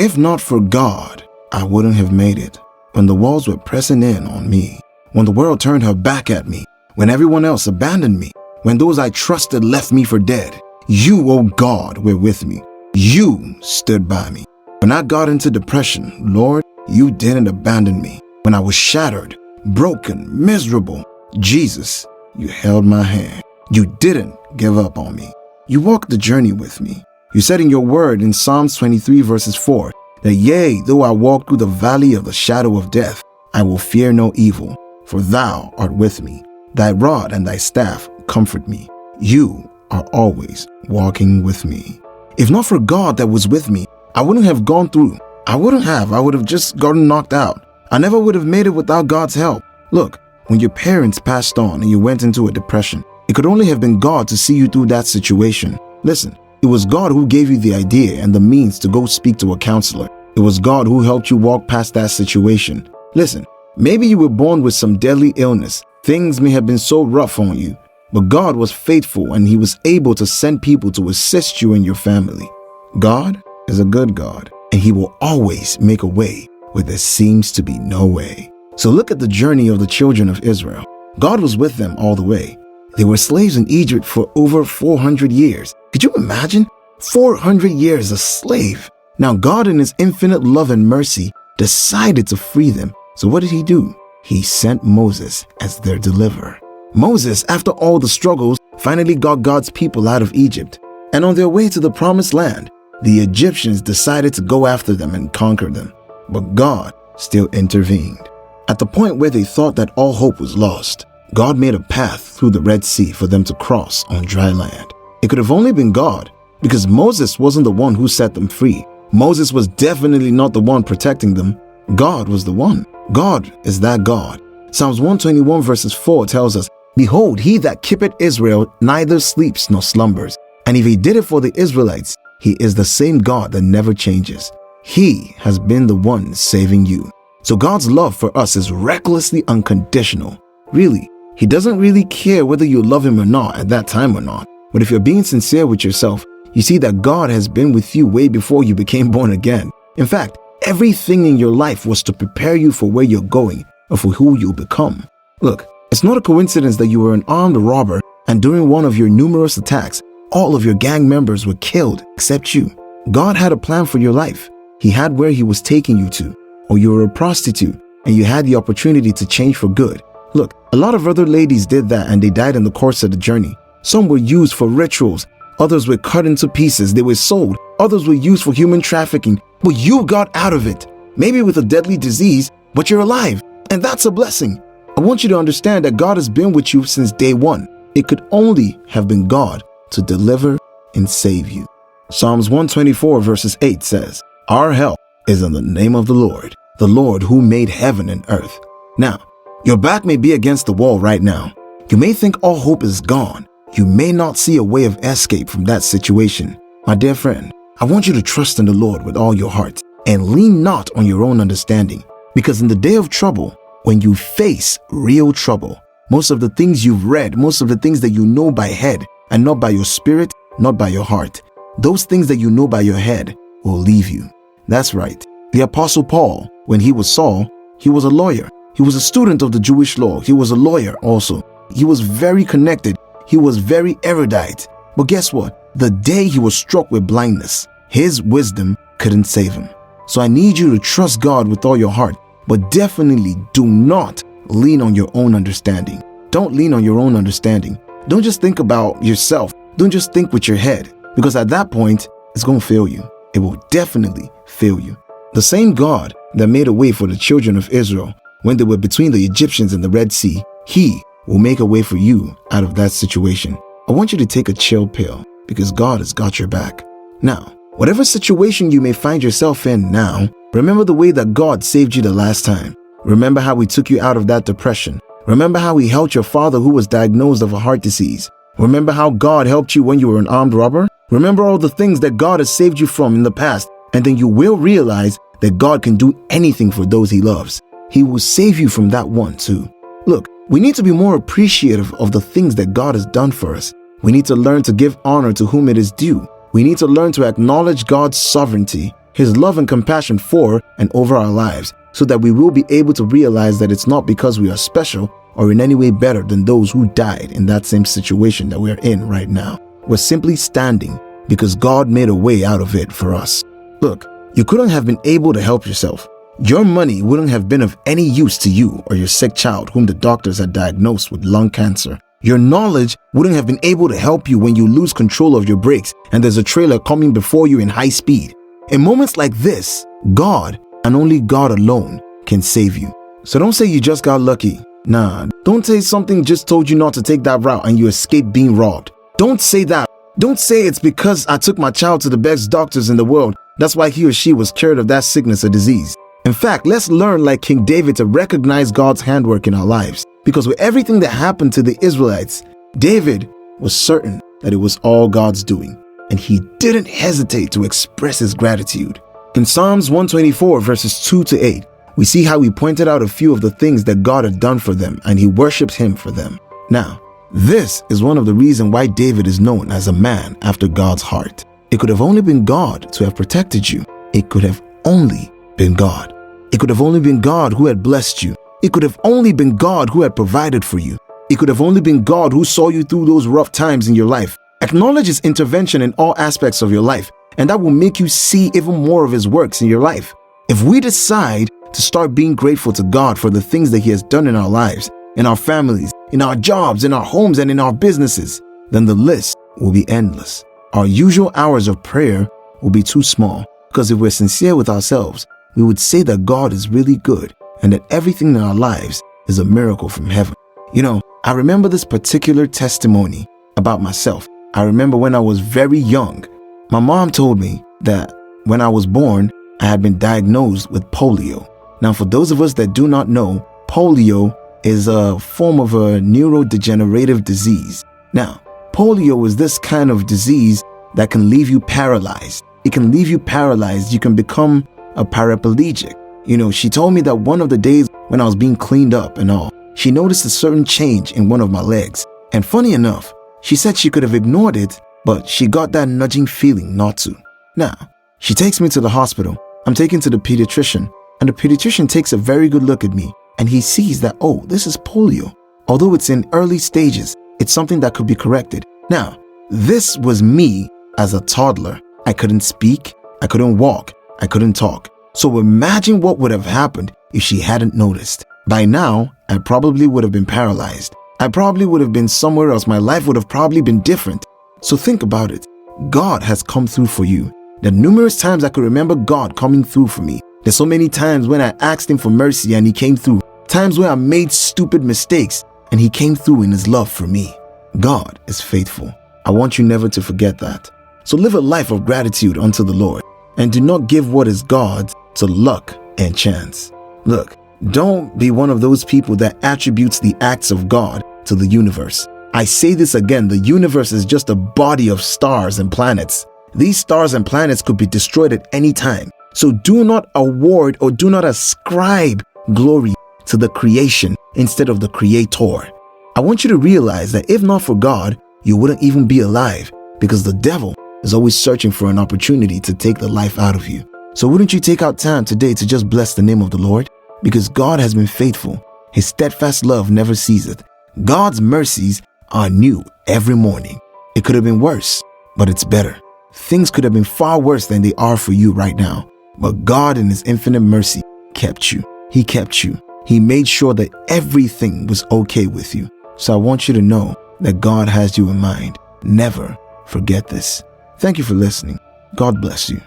If not for God, I wouldn't have made it. When the walls were pressing in on me, when the world turned her back at me, when everyone else abandoned me, when those I trusted left me for dead, you, oh God, were with me. You stood by me. When I got into depression, Lord, you didn't abandon me. When I was shattered, broken, miserable, Jesus, you held my hand. You didn't give up on me. You walked the journey with me. You said in your word in Psalms 23 verses 4 that yea, though I walk through the valley of the shadow of death, I will fear no evil, for thou art with me. Thy rod and thy staff comfort me. You are always walking with me. If not for God that was with me, I wouldn't have gone through. I would have just gotten knocked out. I never would have made it without God's help. Look, when your parents passed on and you went into a depression, it could only have been God to see you through that situation. Listen, it was God who gave you the idea and the means to go speak to a counselor. It was God who helped you walk past that situation. Listen, maybe you were born with some deadly illness. Things may have been so rough on you, but God was faithful and he was able to send people to assist you and your family. God is a good God, and he will always make a way where there seems to be no way. So look at the journey of the children of Israel. God was with them all the way. They were slaves in Egypt for over 400 years. Could you imagine? 400 years a slave. Now God in his infinite love and mercy decided to free them. So what did he do? He sent Moses as their deliverer. Moses, after all the struggles, finally got God's people out of Egypt. And on their way to the promised land, the Egyptians decided to go after them and conquer them. But God still intervened. At the point where they thought that all hope was lost, God made a path through the Red Sea for them to cross on dry land. It could have only been God, because Moses wasn't the one who set them free. Moses was definitely not the one protecting them. God was the one. God is that God. Psalms 121 verses 4 tells us, Behold, he that keepeth Israel neither sleeps nor slumbers. And if he did it for the Israelites, he is the same God that never changes. He has been the one saving you. So God's love for us is recklessly unconditional. Really, he doesn't really care whether you love him or not at that time or not. But if you're being sincere with yourself, you see that God has been with you way before you became born again. In fact, everything in your life was to prepare you for where you're going or for who you'll become. Look, it's not a coincidence that you were an armed robber and during one of your numerous attacks, all of your gang members were killed except you. God had a plan for your life. He had where he was taking you to. Or you were a prostitute and you had the opportunity to change for good. Look, a lot of other ladies did that and they died in the course of the journey. Some were used for rituals. Others were cut into pieces. They were sold. Others were used for human trafficking. But you got out of it. Maybe with a deadly disease, but you're alive. And that's a blessing. I want you to understand that God has been with you since day one. It could only have been God to deliver and save you. Psalms 124 verses 8 says, Our help is in the name of the Lord who made heaven and earth. Now, your back may be against the wall right now. You may think all hope is gone. You may not see a way of escape from that situation. My dear friend, I want you to trust in the Lord with all your heart and lean not on your own understanding. Because in the day of trouble, when you face real trouble, most of the things you've read, most of the things that you know by head and not by your spirit, not by your heart, those things that you know by your head will leave you. That's right. The Apostle Paul, when he was Saul, he was a lawyer. He was a student of the Jewish law. He was a lawyer also. He was very connected. He was very erudite. But guess what? The day he was struck with blindness, his wisdom couldn't save him. So I need you to trust God with all your heart, but definitely do not lean on your own understanding. Don't lean on your own understanding. Don't just think about yourself. Don't just think with your head, because at that point, it's going to fail you. It will definitely fail you. The same God that made a way for the children of Israel when they were between the Egyptians and the Red Sea, he will make a way for you out of that situation. I want you to take a chill pill because God has got your back. Now, whatever situation you may find yourself in now, remember the way that God saved you the last time. Remember how he took you out of that depression. Remember how he helped your father who was diagnosed of a heart disease. Remember how God helped you when you were an armed robber. Remember all the things that God has saved you from in the past, and then you will realize that God can do anything for those he loves. He will save you from that one too. Look, we need to be more appreciative of the things that God has done for us. We need to learn to give honor to whom it is due. We need to learn to acknowledge God's sovereignty, His love and compassion for and over our lives, so that we will be able to realize that it's not because we are special or in any way better than those who died in that same situation that we are in right now. We're simply standing because God made a way out of it for us. Look, you couldn't have been able to help yourself. Your money wouldn't have been of any use to you or your sick child whom the doctors had diagnosed with lung cancer. Your knowledge wouldn't have been able to help you when you lose control of your brakes and there's a trailer coming before you in high speed. In moments like this, God and only God alone can save you. So don't say you just got lucky. Nah, don't say something just told you not to take that route and you escaped being robbed. Don't say that. Don't say it's because I took my child to the best doctors in the world, that's why he or she was cured of that sickness or disease. In fact, let's learn like King David to recognize God's handwork in our lives. Because with everything that happened to the Israelites, David was certain that it was all God's doing, and he didn't hesitate to express his gratitude. In Psalms 124 verses 2 to 8, we see how he pointed out a few of the things that God had done for them, and he worshipped him for them. Now, this is one of the reasons why David is known as a man after God's heart. It could have only been God to have protected you. It could have only been God. It could have only been God who had blessed you. It could have only been God who had provided for you. It could have only been God who saw you through those rough times in your life. Acknowledge his intervention in all aspects of your life, and that will make you see even more of his works in your life. If we decide to start being grateful to God for the things that he has done in our lives, in our families, in our jobs, in our homes, and in our businesses, then the list will be endless. Our usual hours of prayer will be too small, because if we're sincere with ourselves, we would say that God is really good and that everything in our lives is a miracle from heaven. You know, I remember this particular testimony about myself. I remember when I was very young, my mom told me that when I was born, I had been diagnosed with polio. Now, for those of us that do not know, polio is a form of a neurodegenerative disease. Now, polio is this kind of disease that can leave you paralyzed. It can leave you paralyzed. You can become a paraplegic. You know, she told me that one of the days when I was being cleaned up and all, she noticed a certain change in one of my legs. And funny enough, she said she could have ignored it, but she got that nudging feeling not to. Now, she takes me to the hospital. I'm taken to the pediatrician, and the pediatrician takes a very good look at me, and he sees that, oh, this is polio. Although it's in early stages, it's something that could be corrected. Now, this was me as a toddler. I couldn't speak, I couldn't walk, I couldn't talk. So imagine what would have happened if she hadn't noticed. By now, I probably would have been paralyzed. I probably would have been somewhere else. My life would have probably been different. So think about it. God has come through for you. There are numerous times I could remember God coming through for me. There's so many times when I asked him for mercy and he came through. Times where I made stupid mistakes and he came through in his love for me. God is faithful. I want you never to forget that. So live a life of gratitude unto the Lord and do not give what is God's to luck and chance. Look, don't be one of those people that attributes the acts of God to the universe. I say this again, the universe is just a body of stars and planets. These stars and planets could be destroyed at any time. So do not award or do not ascribe glory to the creation instead of the creator. I want you to realize that if not for God, you wouldn't even be alive, because the devil is always searching for an opportunity to take the life out of you. So wouldn't you take out time today to just bless the name of the Lord? Because God has been faithful. His steadfast love never ceaseth. God's mercies are new every morning. It could have been worse, but it's better. Things could have been far worse than they are for you right now. But God in his infinite mercy kept you. He kept you. He made sure that everything was okay with you. So I want you to know that God has you in mind. Never forget this. Thank you for listening. God bless you.